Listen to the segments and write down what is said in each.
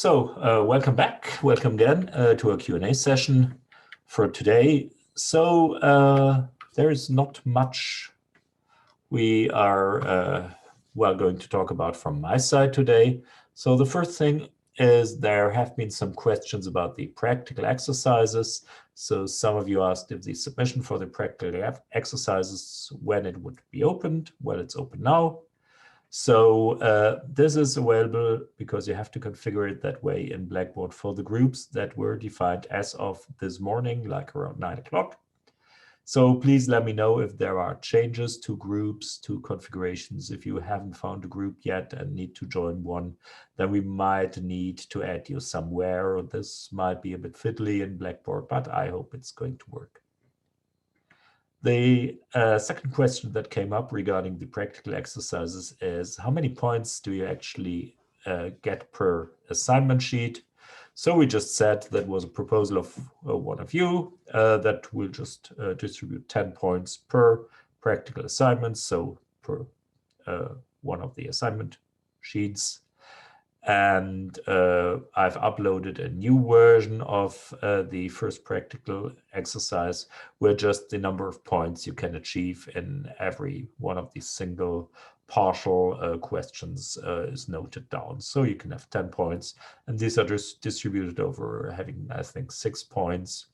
Welcome back. Welcome again to our Q&A session for today. There is not much we are going to talk about from my side today. So the first thing is there have been some questions about the practical exercises. So some of you asked if the submission for the practical exercises, when it would be opened. Well, it's open now. So this is available because you have to configure it that way in Blackboard for the groups that were defined as of this morning, like around 9 o'clock. So please let me know if there are changes to groups, to configurations. If you haven't found a group yet and need to join one, then we might need to add you somewhere. This might be a bit fiddly in Blackboard, but I hope it's going to work. The second question that came up regarding the practical exercises is how many points do you actually get per assignment sheet? So we just said that was a proposal of one of you that will just distribute 10 points per practical assignment, so per one of the assignment sheets. And I've uploaded a new version of the first practical exercise where just the number of points you can achieve in every one of these single partial questions is noted down. So you can have 10 points, and these are just distributed over having, I think, 6 points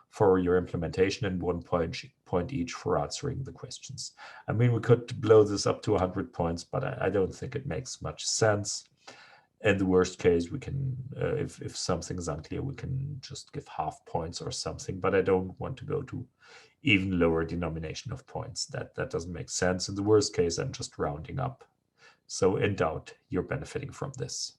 for your implementation and 1 point each for answering the questions. I mean, we could blow this up to 100 points, but I don't think it makes much sense. In the worst case, we can, if something is unclear, we can just give half points or something, but I don't want to go to even lower denomination of points. That doesn't make sense. In the worst case, I'm just rounding up. So in doubt, you're benefiting from this.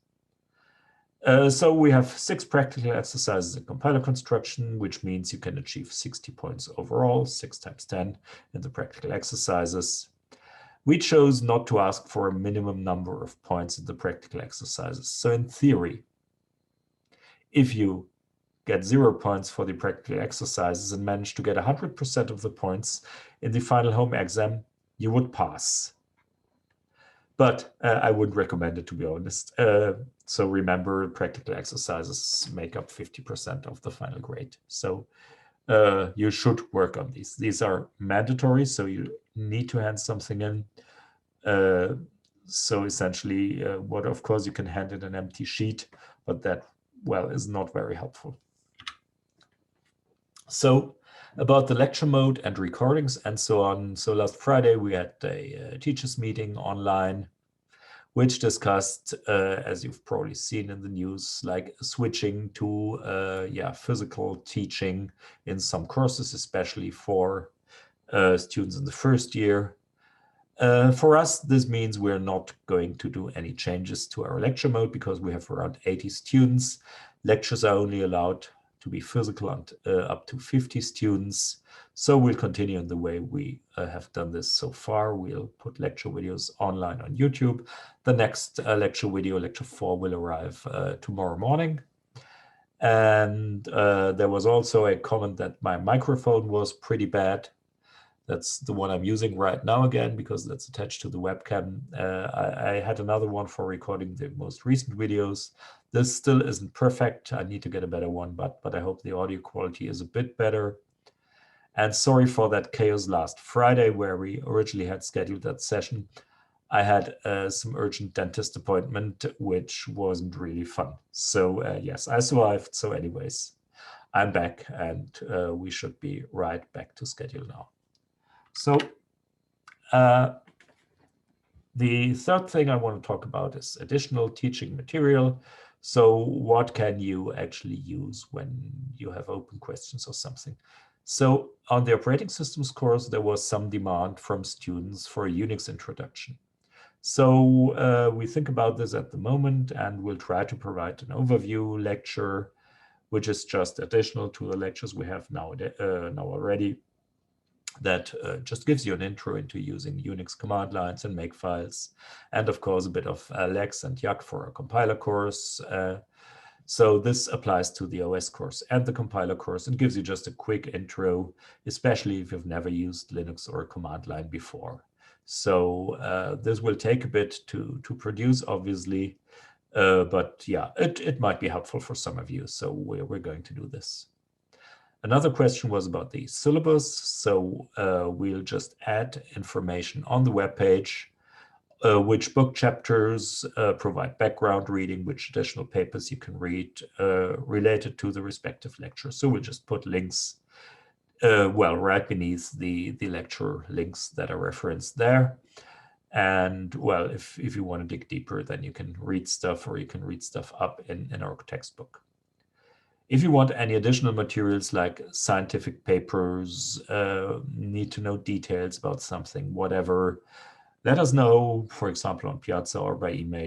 So we have 6 practical exercises in compiler construction, which means you can achieve 60 points overall, 6 times 10 in the practical exercises. We chose not to ask for a minimum number of points in the practical exercises. So in theory, if you get 0 points for the practical exercises and manage to get 100% of the points in the final home exam, you would pass. But I wouldn't recommend it, to be honest. So remember, practical exercises make up 50% of the final grade. So you should work on these. These are mandatory, so you need to hand something in. So essentially, of course, you can hand in an empty sheet, but that, well, is not very helpful. So about the lecture mode and recordings and so on. So last Friday, we had a teachers meeting online, which discussed, as you've probably seen in the news, like switching to physical teaching in some courses, especially for students in the first year. For us, this means we're not going to do any changes to our lecture mode because we have around 80 students. Lectures are only allowed to be physical and up to 50 students. So we'll continue in the way we have done this so far. We'll put lecture videos online on YouTube. The next lecture video, lecture 4, will arrive tomorrow morning. And there was also a comment that my microphone was pretty bad. That's the one I'm using right now again, because that's attached to the webcam. I had another one for recording the most recent videos. This still isn't perfect. I need to get a better one, but I hope the audio quality is a bit better. And sorry for that chaos last Friday, where we originally had scheduled that session. I had some urgent dentist appointment, which wasn't really fun. So yes, I survived. So anyways, I'm back, and we should be right back to schedule now. So the third thing I want to talk about is additional teaching material. So what can you actually use when you have open questions or something? So on the operating systems course, there was some demand from students for a Unix introduction. So we think about this at the moment, and we'll try to provide an overview lecture, which is just additional to the lectures we have now already. That just gives you an intro into using Unix command lines and makefiles, and of course a bit of Lex and Yak for a compiler course. So this applies to the OS course and the compiler course, and gives you just a quick intro, especially if you've never used Linux or a command line before. So this will take a bit to produce, obviously, But yeah, it might be helpful for some of you. So we're going to do this. Another question was about the syllabus. So we'll just add information on the webpage, which book chapters provide background reading, which additional papers you can read related to the respective lecture. So we'll just put links, right beneath the lecture links that are referenced there. And well, if you want to dig deeper, then you can read stuff, or you can read stuff up in our textbook. If you want any additional materials like scientific papers, need to know details about something, whatever, let us know, for example, on Piazza or by email.